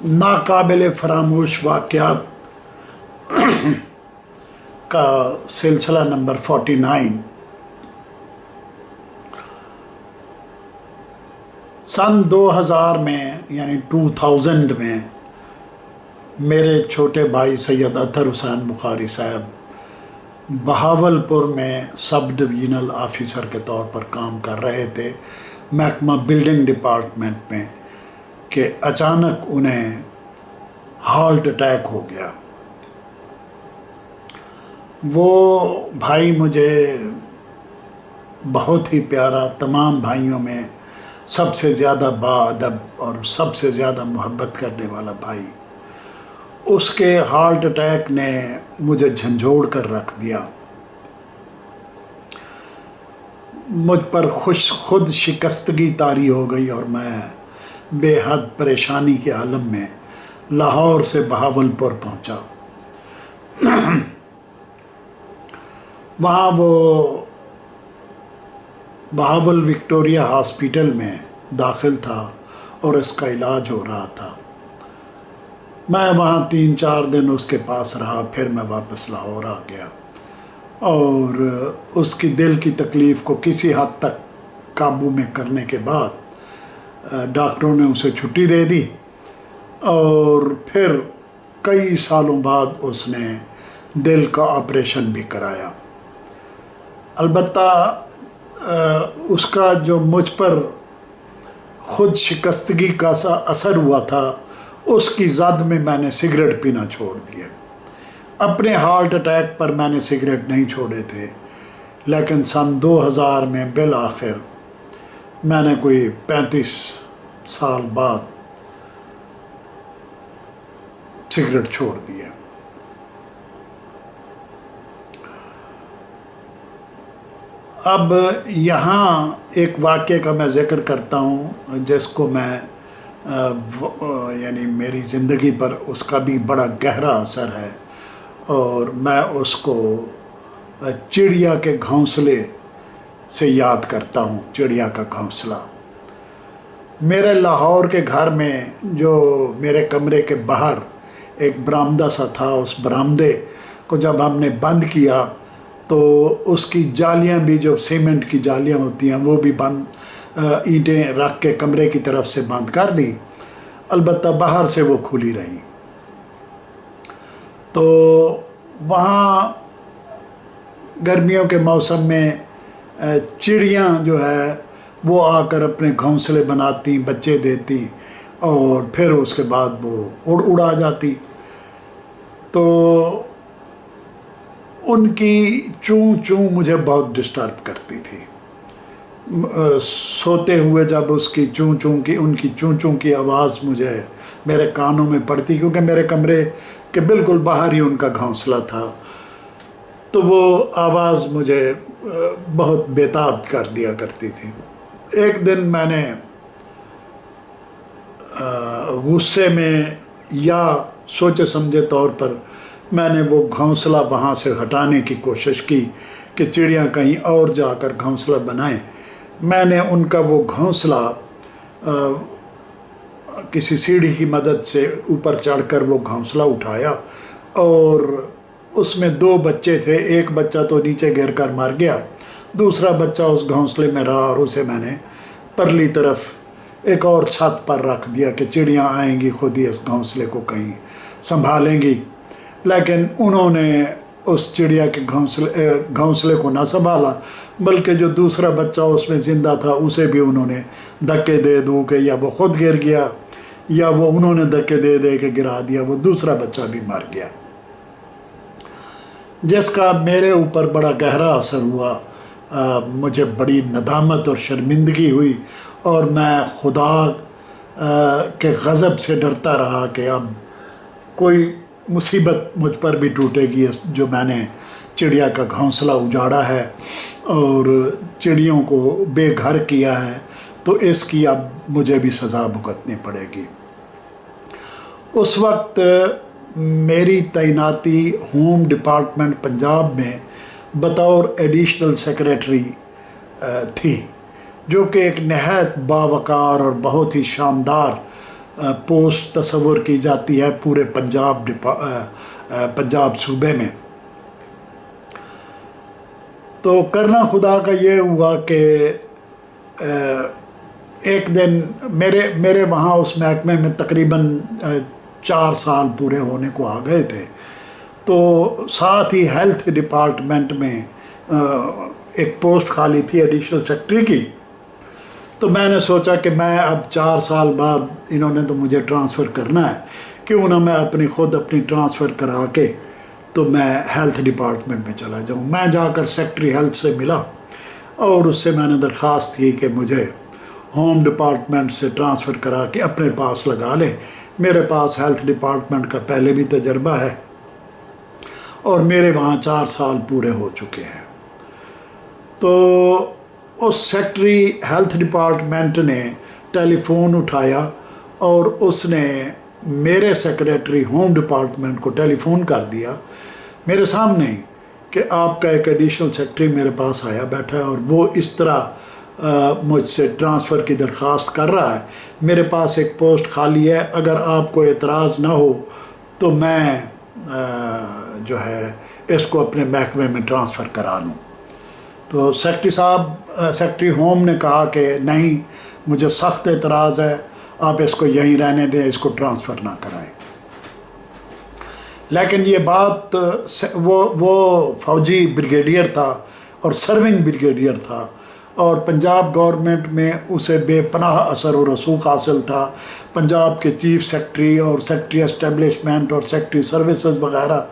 नाकाबिल फरामोश वाक़यात का सिलसिला नंबर 49। सन 2000 में यानी 2000 में मेरे छोटे भाई सैयद अतहर हुसैन बुखारी साहब बहावलपुर में सब डिवीज़नल ऑफिसर के तौर पर काम कर रहे थे महकमा बिल्डिंग डिपार्टमेंट में कि अचानक उन्हें हार्ट अटैक हो गया। वो भाई मुझे बहुत ही प्यारा, तमाम भाइयों में सबसे ज़्यादा बाअदब और सबसे ज़्यादा मोहब्बत करने वाला भाई, उसके हार्ट अटैक ने मुझे झंझोड़ कर रख दिया। मुझ पर खुद शिकस्तगी तारी हो गई और मैं बेहद परेशानी के आलम में लाहौर से बहावलपुर पहुंचा। वहाँ वो बहावल विक्टोरिया हॉस्पिटल में दाखिल था और इसका इलाज हो रहा था। मैं वहाँ 3-4 दिन उसके पास रहा, फिर मैं वापस लाहौर आ गया और उसकी दिल की तकलीफ़ को किसी हद तक काबू में करने के बाद डॉक्टरों ने उसे छुट्टी दे दी और फिर कई सालों बाद उसने दिल का ऑपरेशन भी कराया। अलबत्ता उसका जो मुझ पर ख़ुद शिकस्तगी का सा असर हुआ था, उसकी ज़द में मैंने सिगरेट पीना छोड़ दिया। अपने हार्ट अटैक पर मैंने सिगरेट नहीं छोड़े थे, लेकिन सन 2000 में बिल आखिर मैंने कोई 35 साल बाद सिगरेट छोड़ दिया। अब यहाँ एक वाक़े का मैं ज़िक्र करता हूँ जिसको मैं यानी मेरी ज़िंदगी पर उसका भी बड़ा गहरा असर है और मैं उसको चिड़िया के घोंसले से याद करता हूँ। चिड़िया का घोंसला मेरे लाहौर के घर में, जो मेरे कमरे के बाहर एक बरामदा सा था, उस बरामदे को जब हमने बंद किया तो उसकी जालियाँ भी, जो सीमेंट की जालियाँ होती हैं, वो भी बंद, ईंटें रख के कमरे की तरफ से बंद कर दी। अलबत्ता बाहर से वो खुली रही। तो वहाँ गर्मियों के मौसम में चिड़ियाँ जो है वो आकर अपने घोंसले बनाती, बच्चे देती और फिर उसके बाद वो उड़ा जाती। तो उनकी चूं चूं मुझे बहुत डिस्टर्ब करती थी। सोते हुए जब उसकी चूं चूं की, उनकी चूं चूं की आवाज़ मुझे मेरे कानों में पड़ती, क्योंकि मेरे कमरे के बिल्कुल बाहर ही उनका घोंसला था, तो वो आवाज़ मुझे बहुत बेताब कर दिया करती थी। एक दिन मैंने गुस्से में या सोचे समझे तौर पर मैंने वो घोंसला वहाँ से हटाने की कोशिश की कि चिड़ियाँ कहीं और जाकर घोंसला बनाएं। मैंने उनका वो घोंसला किसी सीढ़ी की मदद से ऊपर चढ़कर वो घोंसला उठाया और उसमें 2 बच्चे थे। एक बच्चा तो नीचे गिर कर मर गया, दूसरा बच्चा उस घोंसले में रहा और उसे मैंने परली तरफ एक और छत पर रख दिया कि चिड़ियाँ आएंगी खुद ही इस घोंसले को कहीं संभालेंगी। लेकिन उन्होंने उस चिड़िया के घोंसले को ना संभाला, बल्कि जो दूसरा बच्चा उसमें ज़िंदा था उसे भी उन्होंने धक्के दे दू के या वो खुद गिर गया या वो उन्होंने धक्के दे दे के गिरा दिया, वो दूसरा बच्चा भी मर गया, जिसका मेरे ऊपर बड़ा गहरा असर हुआ। मुझे बड़ी नदामत और शर्मिंदगी हुई और मैं खुदा के गज़ब से डरता रहा कि अब कोई मुसीबत मुझ पर भी टूटेगी, जो मैंने चिड़िया का घोंसला उजाड़ा है और चिड़ियों को बेघर किया है, तो इसकी अब मुझे भी सज़ा भुगतनी पड़ेगी। उस वक्त मेरी तैनाती होम डिपार्टमेंट पंजाब में बतौर एडिशनल सेक्रेटरी थी, जो कि एक नहायत बावकार और बहुत ही शानदार पोस्ट तस्वुर की जाती है पूरे पंजाब सूबे में। तो करना खुदा का ये हुआ कि एक दिन मेरे वहाँ उस महकमे में तकरीबन 4 साल पूरे होने को आ गए थे। तो साथ ही हेल्थ डिपार्टमेंट में एक पोस्ट खाली थी एडिशनल सेक्रेटरी की। तो मैंने सोचा कि मैं अब 4 साल बाद इन्होंने तो मुझे ट्रांसफ़र करना है, क्यों ना मैं अपनी ट्रांसफ़र करा के तो मैं हेल्थ डिपार्टमेंट में चला जाऊँ। मैं जाकर सेक्रेटरी हेल्थ से मिला और उससे मैंने दरख्वास्त की कि मुझे होम डिपार्टमेंट से ट्रांसफ़र करा के अपने पास लगा ले। मेरे पास हेल्थ डिपार्टमेंट का पहले भी तजर्बा है और मेरे वहाँ 4 साल पूरे हो चुके हैं। तो उस सेक्रेटरी हेल्थ डिपार्टमेंट ने टेलीफ़ोन उठाया और उसने मेरे सेक्रेटरी होम डिपार्टमेंट को टेलीफ़ोन कर दिया मेरे सामने कि आपका एक एडिशनल सेक्रेटरी मेरे पास आया बैठा है और वो इस तरह मुझसे ट्रांसफ़र की दरख्वास्त कर रहा है। मेरे पास एक पोस्ट खाली है, अगर आपको एतराज़ ना हो तो मैं जो है इसको अपने महकमे में ट्रांसफ़र करा लूँ। तो सेक्रेटरी होम ने कहा कि नहीं, मुझे सख्त एतराज़ है, आप इसको यहीं रहने दें, इसको ट्रांसफ़र ना कराएं। लेकिन ये बात वो फ़ौजी ब्रिगेडियर था और सर्विंग ब्रिगेडियर था और पंजाब गवर्नमेंट में उसे बेपनाह असर और रसूख हासिल था। पंजाब के चीफ सेक्रेटरी और सेक्रेटरी एस्टेब्लिशमेंट और सेक्रेटरी सर्विसेज वगैरह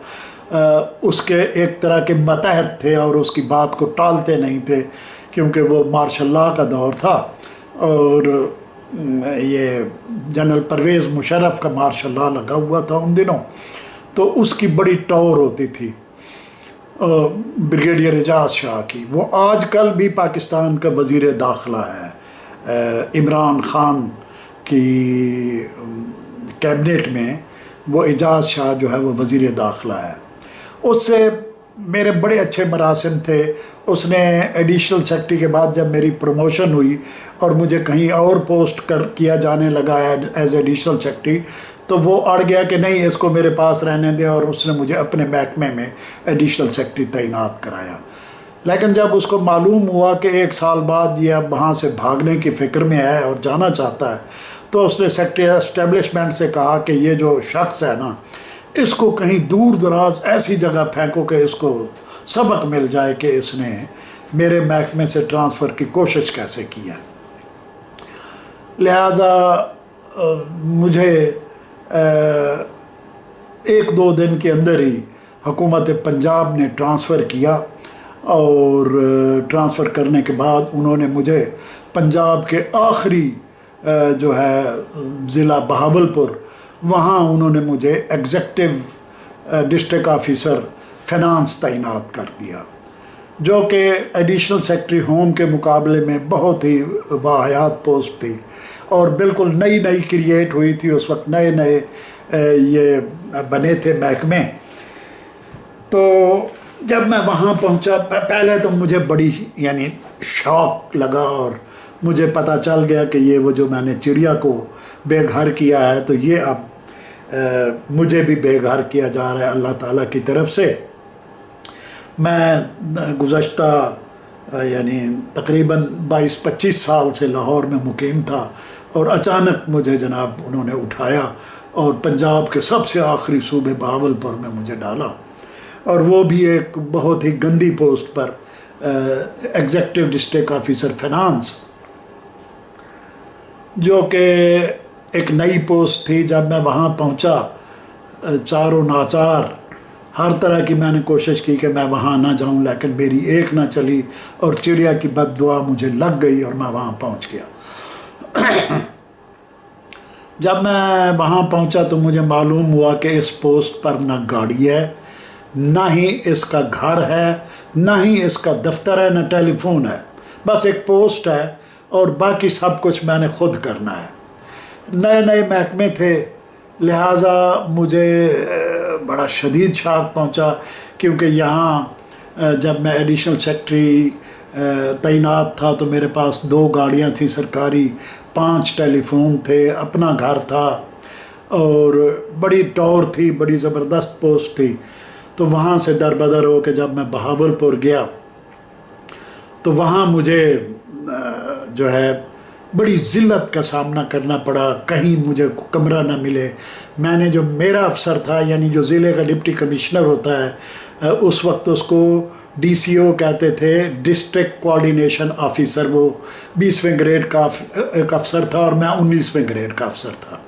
उसके एक तरह के मतहत थे और उसकी बात को टालते नहीं थे, क्योंकि वो मार्शल लॉ का दौर था और ये जनरल परवेज़ मुशर्रफ का मार्शल लॉ लगा हुआ था उन दिनों। तो उसकी बड़ी टौर होती थी ब्रिगेडियर एजाज शाह की। वो आजकल भी पाकिस्तान का वज़ीर दाखिला है। इमरान ख़ान की कैबिनेट में वो एजाज शाह जो है वो वज़ीर दाखिला है। उससे मेरे बड़े अच्छे मरासिम थे। उसने एडिशनल सेक्रेटरी के बाद जब मेरी प्रमोशन हुई और मुझे कहीं और पोस्ट किया जाने लगा एज एडिशनल सेक्रेटरी, तो वो अड़ गया कि नहीं, इसको मेरे पास रहने दें, और उसने मुझे अपने महकमे में एडिशनल सेक्रेटरी तैनात कराया। लेकिन जब उसको मालूम हुआ कि 1 साल बाद ये अब वहाँ से भागने की फ़िक्र में है और जाना चाहता है, तो उसने सेक्रेटरी एस्टेब्लिशमेंट से कहा कि ये जो शख्स है ना, इसको कहीं दूर दराज ऐसी जगह फेंको कि इसको सबक मिल जाए कि इसने मेरे महकमे से ट्रांसफ़र की कोशिश कैसे की है। लिहाजा मुझे 1-2 दिन के अंदर ही हुकूमत पंजाब ने ट्रांसफ़र किया और ट्रांसफ़र करने के बाद उन्होंने मुझे पंजाब के आखिरी जो है ज़िला बहावलपुर, वहाँ उन्होंने मुझे एग्जेक्टिव डिस्ट्रिक्ट ऑफिसर फ़िनांस तैनात कर दिया, जो कि एडिशनल सेक्रेटरी होम के मुकाबले में बहुत ही वाहियात पोस्ट थी और बिल्कुल नई क्रिएट हुई थी। उस वक्त नए ये बने थे महकमे। तो जब मैं वहाँ पहुँचा, पहले तो मुझे बड़ी यानी शौक़ लगा और मुझे पता चल गया कि ये वो जो मैंने चिड़िया को बेघर किया है, तो ये अब मुझे भी बेघर किया जा रहा है अल्लाह ताला की तरफ से। मैं गुज़श्ता यानी तकरीबन 22-25 साल से लाहौर में मुकीम था और अचानक मुझे जनाब उन्होंने उठाया और पंजाब के सबसे आखिरी सूबे बहावलपुर में मुझे डाला, और वो भी एक बहुत ही गंदी पोस्ट पर, एग्जेक्टिव डिस्ट्रिक्ट ऑफिसर फ़िनांस, जो कि एक नई पोस्ट थी। जब मैं वहाँ पहुँचा, चारों नाचार हर तरह की मैंने कोशिश की कि मैं वहाँ ना जाऊँ, लेकिन मेरी एक ना चली और चिड़िया की बद्दुआ मुझे लग गई और मैं वहाँ पहुँच गया। जब मैं वहाँ पहुँचा तो मुझे मालूम हुआ कि इस पोस्ट पर ना गाड़ी है, ना ही इसका घर है, ना ही इसका दफ्तर है, ना टेलीफोन है। बस एक पोस्ट है और बाकी सब कुछ मैंने खुद करना है। नए महकमे थे, लिहाजा मुझे बड़ा शदीद शाक पहुँचा, क्योंकि यहाँ जब मैं एडिशनल सेक्रेटरी तैनात था तो मेरे पास 2 गाड़ियाँ थी सरकारी, 5 टेलीफोन थे, अपना घर था और बड़ी टॉर थी, बड़ी ज़बरदस्त पोस्ट थी। तो वहाँ से दरबदर हो के जब मैं बहावलपुर गया तो वहाँ मुझे जो है बड़ी ज़िल्लत का सामना करना पड़ा, कहीं मुझे कमरा ना मिले। मैंने जो मेरा अफसर था, यानी जो ज़िले का डिप्टी कमिश्नर होता है, उस वक्त उसको DCO कहते थे, डिस्ट्रिक्ट कोऑर्डिनेशन ऑफिसर, वो 20वें ग्रेड का एक अफसर था और मैं 19वें ग्रेड का अफसर था।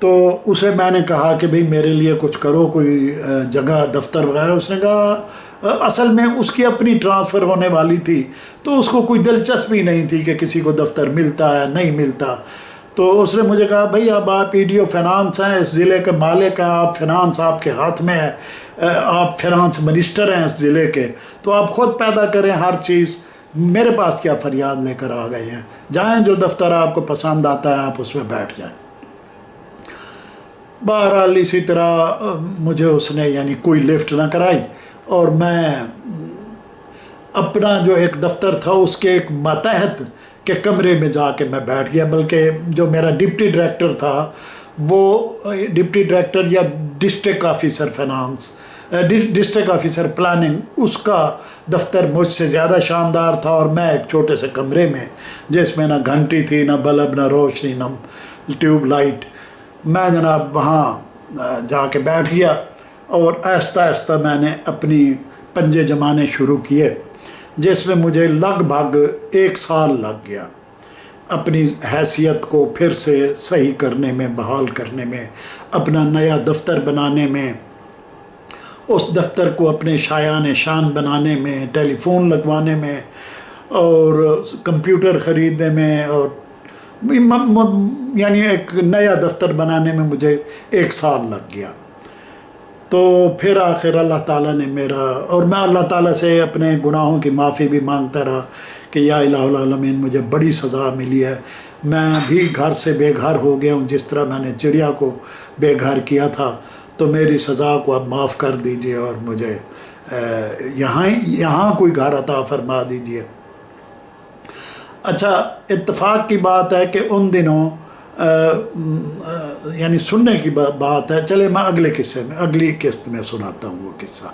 तो उसे मैंने कहा कि भाई मेरे लिए कुछ करो, कोई जगह दफ्तर वगैरह। उसने कहा असल में उसकी अपनी ट्रांसफ़र होने वाली थी, तो उसको कोई दिलचस्पी नहीं थी कि किसी को दफ्तर मिलता है नहीं मिलता। तो उसने मुझे कहा भाई अब आप EDO फाइनेंस हैं, इस ज़िले के मालिक हैं, आप फाइनेंस आपके हाथ में है, आप फाइनेंस मिनिस्टर हैं इस ज़िले के, तो आप ख़ुद पैदा करें हर चीज़, मेरे पास क्या फरियाद लेकर आ गए हैं, जाएँ जो दफ्तर आपको पसंद आता है आप उसमें बैठ जाएँ। बहरहाल इसी तरह मुझे उसने यानी कोई लिफ्ट ना कराई और मैं अपना जो एक दफ्तर था उसके एक मातहत के कमरे में जाके मैं बैठ गया। बल्कि जो मेरा डिप्टी डायरेक्टर था, वो डिप्टी डायरेक्टर या district officer finance, district officer planning, उसका दफ्तर मुझसे ज़्यादा शानदार था और मैं एक छोटे से कमरे में जिसमें ना घंटी थी, ना बल्ब, ना रोशनी, ना ट्यूब लाइट, मैं जनाब वहाँ जाके बैठ गया और आहिस्ता आहिस्ता मैंने अपनी पंजे जमाने शुरू किए, जिसमें मुझे लगभग 1 साल लग गया अपनी हैसियत को फिर से सही करने में, बहाल करने में, अपना नया दफ्तर बनाने में, उस दफ्तर को अपने शायान शान बनाने में, टेलीफोन लगवाने में और कंप्यूटर ख़रीदने में, और यानी एक नया दफ्तर बनाने में मुझे 1 साल लग गया। तो फिर आखिर अल्लाह ताला ने मेरा, और मैं अल्लाह ताला से अपने गुनाहों की माफ़ी भी मांगता रहा कि या इलाहुल आलमीन मुझे बड़ी सज़ा मिली है, मैं भी घर से बेघर हो गया हूँ, जिस तरह मैंने चिड़िया को बेघर किया था, तो मेरी सज़ा को अब माफ़ कर दीजिए और मुझे यहाँ कोई घर अता फरमा दीजिए। अच्छा, इत्तेफाक की बात है कि उन दिनों यानी सुनने की बात है, चले मैं अगले किस्से में, अगली किस्त में सुनाता हूँ वो किस्सा।